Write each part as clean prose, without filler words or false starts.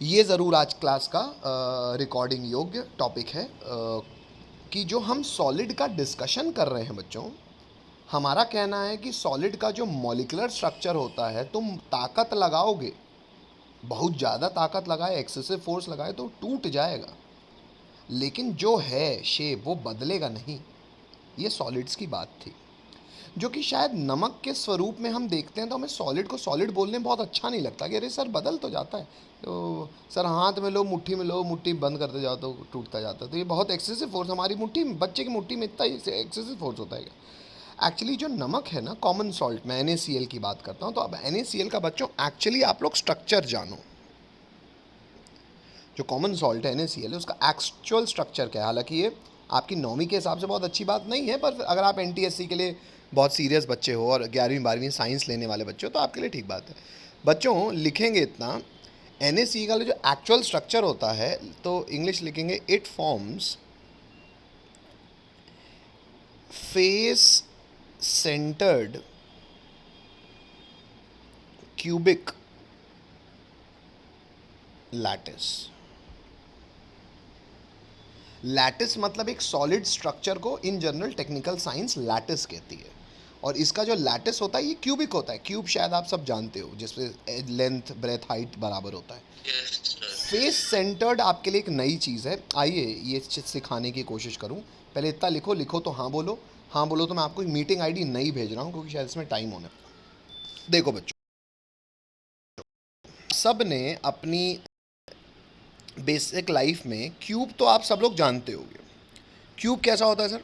ये ज़रूर आज क्लास का रिकॉर्डिंग योग्य टॉपिक है कि जो हम सॉलिड का डिस्कशन कर रहे हैं बच्चों, हमारा कहना है कि सॉलिड का जो मॉलिक्यूलर स्ट्रक्चर होता है, तुम ताकत लगाओगे, बहुत ज़्यादा ताकत लगाए, एक्सेसिव फोर्स लगाए तो टूट जाएगा, लेकिन जो है शेप वो बदलेगा नहीं। ये सॉलिड्स की बात थी, जो कि शायद नमक के स्वरूप में हम देखते हैं तो हमें सॉलिड को सॉलिड बोलने में बहुत अच्छा नहीं लगता कि अरे सर बदल तो जाता है, तो सर हाथ में लो मुट्ठी बंद करते जाओ तो टूटता जाता है, तो ये बहुत एक्सेसिव फोर्स हमारी मुट्ठी में, बच्चे की मुट्ठी में इतना एक्सेसिव फोर्स होता है। एक्चुअली जो नमक है ना, कॉमन सॉल्ट, मैं NaCl की बात करता हूँ, तो अब NaCl का बच्चों एक्चुअली आप लोग स्ट्रक्चर जानो। जो कॉमन सॉल्ट है NaCl है, उसका एक्चुअल स्ट्रक्चर क्या है। हालांकि ये आपकी नौवीं के हिसाब से बहुत अच्छी बात नहीं है, पर अगर आप NTSC के लिए बहुत सीरियस बच्चे हो और 11वीं 12वीं साइंस लेने वाले बच्चे हो तो आपके लिए ठीक बात है। बच्चों लिखेंगे इतना, NaCl का जो एक्चुअल स्ट्रक्चर होता है तो इंग्लिश लिखेंगे, it forms face centred cubic lattice. Lattice मतलब एक सॉलिड स्ट्रक्चर को in general technical science lattice कहती है, और इसका जो लैटिस होता है ये क्यूबिक होता है। क्यूब शायद आप सब जानते हो, जिसपे लेंथ ब्रेथ हाइट बराबर होता है। फेस सेंटर्ड आपके लिए एक नई चीज़ है, आइए ये सिखाने की कोशिश करूं। पहले इतना लिखो, लिखो तो हाँ बोलो, हाँ बोलो तो मैं आपको मीटिंग आईडी नहीं भेज रहा हूँ क्योंकि शायद इसमें टाइम होने। देखो बच्चों, सब ने अपनी बेसिक लाइफ में क्यूब तो आप सब लोग जानते होंगे। क्यूब कैसा होता है सर?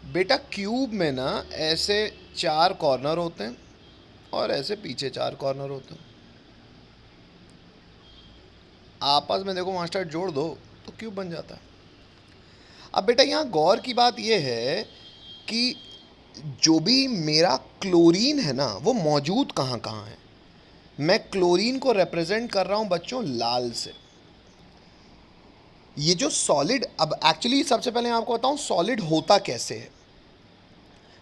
बेटा क्यूब में ना ऐसे 4 कॉर्नर होते हैं और ऐसे पीछे 4 कॉर्नर होते हैं। आपस में देखो मास्टर जोड़ दो तो क्यूब बन जाता है। अब बेटा यहाँ गौर की बात यह है कि जो भी मेरा क्लोरीन है ना, वो मौजूद कहाँ कहाँ है। मैं क्लोरीन को रिप्रेजेंट कर रहा हूँ बच्चों लाल से। ये जो सॉलिड, अब एक्चुअली सबसे पहले मैं आपको बताऊँ सॉलिड होता कैसे है।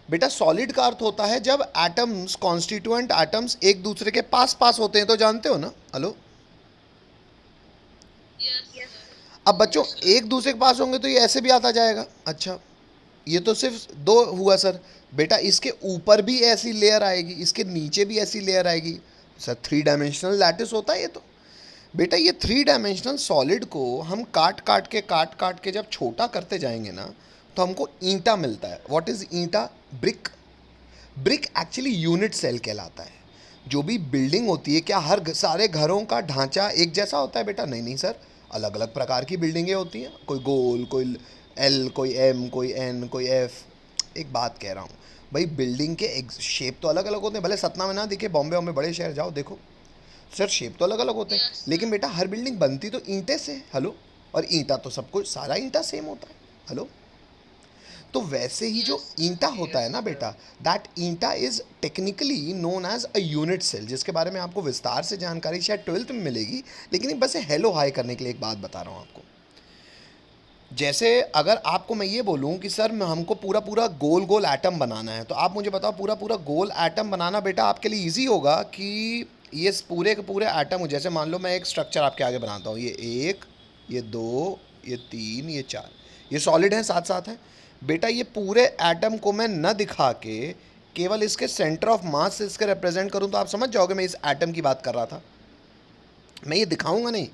बेटा सॉलिड का अर्थ होता है जब एटम्स, कॉन्स्टिट्यूएंट एटम्स एक दूसरे के पास पास होते हैं, तो जानते हो ना, हेलो। अब बच्चों एक दूसरे के पास होंगे तो ये ऐसे भी आता जाएगा। अच्छा, ये तो सिर्फ 2 हुआ सर। बेटा इसके ऊपर भी ऐसी लेयर आएगी, इसके नीचे भी ऐसी लेयर आएगी। सर 3 डायमेंशनल लैटिस होता है ये तो। बेटा ये 3 डायमेंशनल सॉलिड को हम काट काट के जब छोटा करते जाएंगे ना, तो हमको ईंटा मिलता है। व्हाट इज ईंटा? Brick. Brick actually unit cell कहलाता है। जो भी बिल्डिंग होती है, क्या हर सारे घरों का ढांचा एक जैसा होता है? बेटा नहीं नहीं सर, अलग अलग प्रकार की बिल्डिंगें होती हैं। कोई गोल, कोई L, कोई M, कोई N, कोई F। एक बात कह रहा हूँ भाई, बिल्डिंग के शेप तो अलग अलग होते हैं। भले सतना में ना दिखे, बॉम्बे में बड़े शहर जाओ देखो सर, शेप तो अलग अलग होते हैं। लेकिन बेटा हर बिल्डिंग बनती तो ईंटे से, हेलो। और ईंटा तो सब कुछ, सारा ईंटा सेम होता है, हेलो। तो वैसे ही जो ईंटा होता है ना बेटा, दैट ईंटा is technically known as a unit cell, जिसके बारे में आपको विस्तार से जानकारी शायद 12th में मिलेगी। लेकिन बस हेलो हाई करने के लिए एक बात बता रहा हूँ आपको। जैसे अगर आपको मैं ये बोलूँ कि सर हमको पूरा पूरा गोल गोल एटम बनाना है, तो आप मुझे बताओ पूरा पूरा गोल एटम बनाना बेटा आपके लिए ईजी होगा कि ये पूरे के पूरे एटम, जैसे मान लो मैं एक स्ट्रक्चर आपके आगे बनाता हूँ, ये 1, ये 2, ये 3, ये 4, ये सॉलिड हैं, साथ साथ हैं। बेटा ये पूरे एटम को मैं न दिखा के केवल इसके सेंटर ऑफ मास से इसके रिप्रेजेंट करूँ तो आप समझ जाओगे मैं इस एटम की बात कर रहा था। मैं ये दिखाऊंगा नहीं,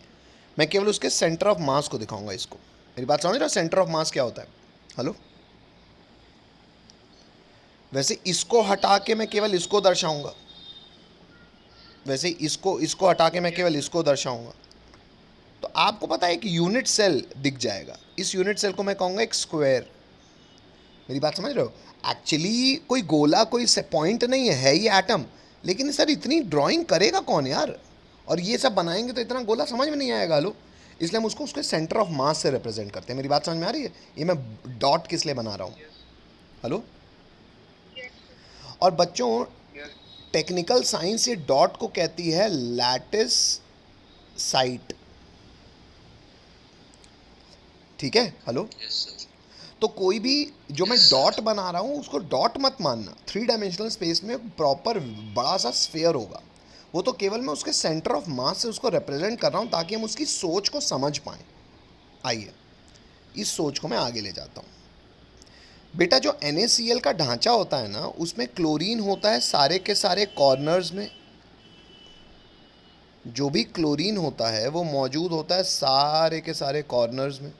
मैं केवल उसके सेंटर ऑफ मास को दिखाऊंगा इसको। मेरी बात समझ रहे हो? सेंटर ऑफ मास क्या होता है, हेलो। वैसे इसको हटा के मैं केवल इसको दर्शाऊंगा, वैसे इसको इसको हटा के मैं केवल इसको दर्शाऊंगा, तो आपको पता है एक यूनिट सेल दिख जाएगा। इस यूनिट सेल को मैं कहूँगा एक स्क्वायर। मेरी बात समझ रहे हो? एक्चुअली कोई गोला, कोई पॉइंट नहीं है ये एटम। लेकिन सर इतनी ड्राइंग करेगा कौन यार, और ये सब बनाएंगे तो इतना गोला समझ में नहीं आएगा, लो। इसलिए हम उसको उसके सेंटर ऑफ मास से रिप्रेजेंट करते हैं। मेरी बात समझ में आ रही है? ये मैं डॉट किस लिए बना रहा हूँ, हेलो। और बच्चों टेक्निकल साइंस ये डॉट को कहती है लैटिस साइट, ठीक है, हेलो। तो कोई भी जो मैं डॉट बना रहा हूँ उसको डॉट मत मानना। 3 डायमेंशनल स्पेस में प्रॉपर बड़ा सा स्फेयर होगा, वो तो केवल मैं उसके सेंटर ऑफ मास से उसको रिप्रेजेंट कर रहा हूँ ताकि हम उसकी सोच को समझ पाएँ। आइए इस सोच को मैं आगे ले जाता हूँ। बेटा जो NaCl का ढांचा होता है ना, उसमें क्लोरीन होता है सारे के सारे कॉर्नर्स में। जो भी क्लोरीन होता है वो मौजूद होता है सारे के सारे कॉर्नर्स में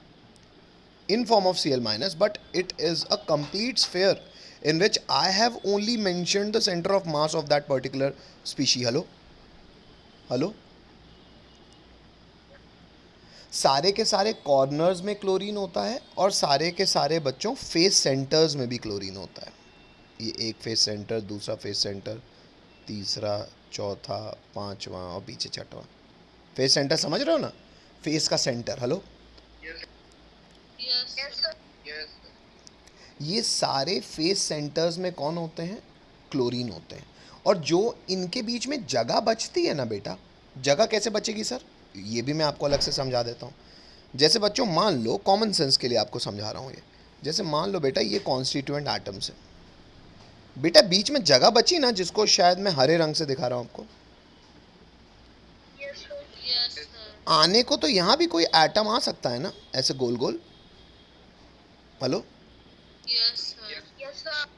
in form of Cl minus, but it is a complete sphere in which I have only mentioned the center of mass of that particular species. Hello सारे के सारे कॉर्नर्स में क्लोरीन होता है और सारे के सारे बच्चों फेस सेंटर्स में भी क्लोरीन होता है। ये एक फेस सेंटर, दूसरा फेस सेंटर, तीसरा, चौथा, पांचवा और पीछे छठवां। फेस सेंटर समझ रहे हो ना, फेस का सेंटर। हेलो ये सारे फेस सेंटर्स में कौन होते हैं? क्लोरीन होते हैं। और जो इनके बीच में जगह बचती है ना बेटा, जगह कैसे बचेगी सर, ये भी मैं आपको अलग से समझा देता हूँ। जैसे बच्चों मान लो, कॉमन सेंस के लिए आपको समझा रहा हूँ ये, जैसे मान लो बेटा ये कॉन्स्टिट्यूएंट एटम्स है बेटा, बीच में जगह बची ना, जिसको शायद मैं हरे रंग से दिखा रहा हूँ आपको। आने को तो यहाँ भी कोई एटम आ सकता है ना, ऐसे गोल गोल। हेलो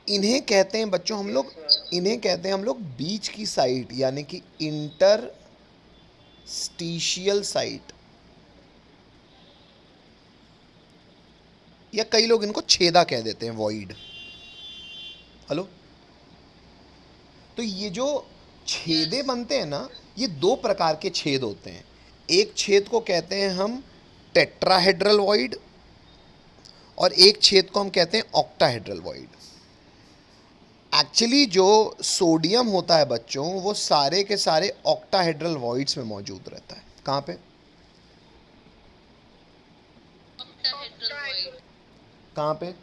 इन्हें कहते हैं बच्चों हम लोग, इन्हें कहते हैं हम लोग बीच की साइड, यानी कि इंटरस्टिशियल साइट, या कई लोग इनको छेदा कह देते हैं, वॉइड। हेलो तो ये जो छेदे बनते हैं ना, ये दो प्रकार के छेद होते हैं। एक छेद को कहते हैं हम टेट्राहेड्रल वॉइड और एक छेद को हम कहते हैं ऑक्टाहेड्रल वॉइड। एक्चुअली जो सोडियम होता है बच्चों, वो सारे के सारे ऑक्टाहेड्रल वॉइड्स में मौजूद रहता है। कहाँ पे? कहाँ पे?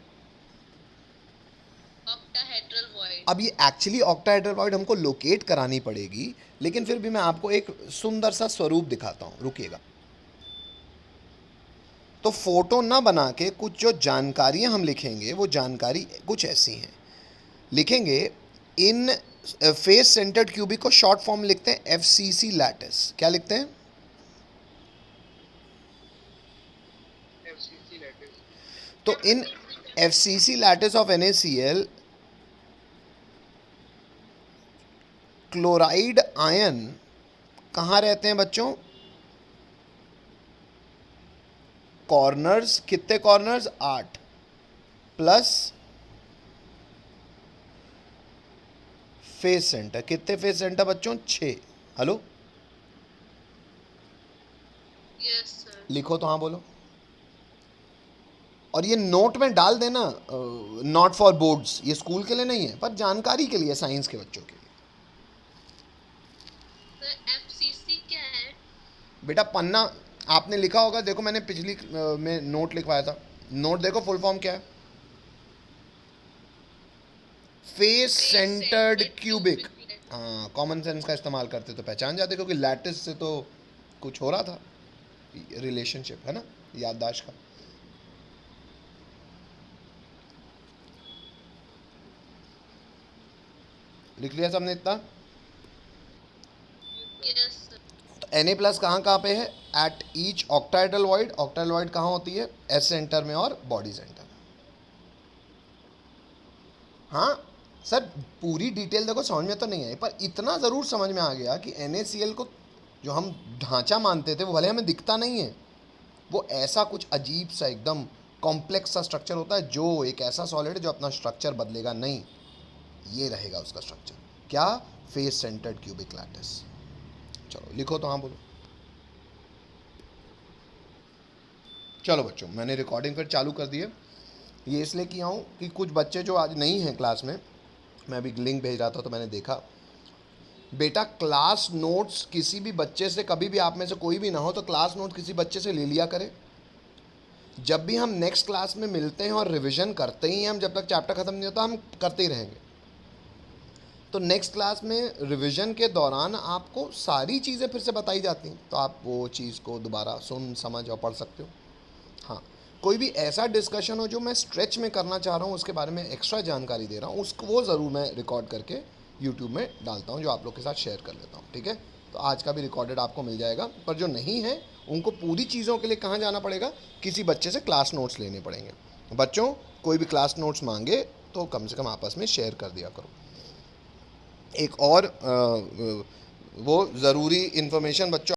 अब ये एक्चुअली ऑक्टाहेड्रल वॉइड हमको लोकेट करानी पड़ेगी, लेकिन फिर भी मैं आपको एक सुंदर सा स्वरूप दिखाता हूँ, रुकिएगा। तो फोटो ना बना के कुछ जो जानकारियाँ हम लिखेंगे, वो जानकारी कुछ ऐसी हैं। लिखेंगे इन फेस सेंटर्ड क्यूबिक को शॉर्ट फॉर्म लिखते हैं FCC लैटिस। क्या लिखते हैं? तो इन FCC lattice of NaCl chloride ion कहाँ रहते हैं बच्चों? कॉर्नर्स, कितने कॉर्नर्स? 8 प्लस फेस सेंटर, कितने फेस सेंटर बच्चों? 6। Hello yes sir. लिखो तो हाँ बोलो। और ये नोट में डाल देना, नॉट फॉर बोर्ड्स, ये स्कूल के लिए नहीं है, पर जानकारी के लिए, साइंस के बच्चों के लिए। FCC क्या है बेटा? पन्ना आपने लिखा होगा, देखो मैंने पिछली में नोट लिखवाया था, नोट देखो फुल फॉर्म क्या है? Face centred cubic. हाँ, कॉमन सेंस का इस्तेमाल करते तो पहचान जाते, क्योंकि लैटिस से तो कुछ हो रहा था, रिलेशनशिप है ना, याददाश्त का। लिख लिया सबने इतना? यस। तो Na+ कहाँ कहाँ पे है? At each octahedral void. Octahedral void कहाँ होती है? S सेंटर में और बॉडी सेंटर में। हाँ सर, पूरी डिटेल देखो समझ में तो नहीं आई, पर इतना ज़रूर समझ में आ गया कि NaCl को जो हम ढांचा मानते थे, वो भले हमें दिखता नहीं है, वो ऐसा कुछ अजीब सा एकदम कॉम्प्लेक्स सा स्ट्रक्चर होता है, जो एक ऐसा सॉलिड है जो अपना स्ट्रक्चर बदलेगा नहीं, ये रहेगा उसका स्ट्रक्चर। क्या? Face centred cubic lattice. चलो लिखो तो हाँ बोलो। चलो बच्चों, मैंने रिकॉर्डिंग फिर चालू कर दी है। ये इसलिए किया हूँ कि कुछ बच्चे जो आज नहीं हैं क्लास में, मैं अभी लिंक भेज रहा था तो मैंने देखा। बेटा क्लास नोट्स किसी भी बच्चे से, कभी भी आप में से कोई भी ना हो तो क्लास नोट किसी बच्चे से ले लिया करें। जब भी हम नेक्स्ट क्लास में मिलते हैं और रिवीजन करते ही हैं हम, जब तक चैप्टर ख़त्म नहीं होता हम करते ही रहेंगे। तो नेक्स्ट क्लास में रिवीजन के दौरान आपको सारी चीज़ें फिर से बताई जाती हैं, तो आप वो चीज़ को दोबारा सुन, समझ और पढ़ सकते हो। हाँ, कोई भी ऐसा डिस्कशन हो जो मैं स्ट्रेच में करना चाह रहा हूँ, उसके बारे में एक्स्ट्रा जानकारी दे रहा हूँ, उसको वो ज़रूर मैं रिकॉर्ड करके यूट्यूब में डालता हूँ, जो आप लोग के साथ शेयर कर लेता हूँ, ठीक है। तो आज का भी रिकॉर्डेड आपको मिल जाएगा, पर जो नहीं है उनको पूरी चीज़ों के लिए कहाँ जाना पड़ेगा, किसी बच्चे से क्लास नोट्स लेने पड़ेंगे। बच्चों कोई भी क्लास नोट्स मांगे तो कम से कम आपस में शेयर कर दिया करो। एक और वो ज़रूरी इन्फॉर्मेशन बच्चों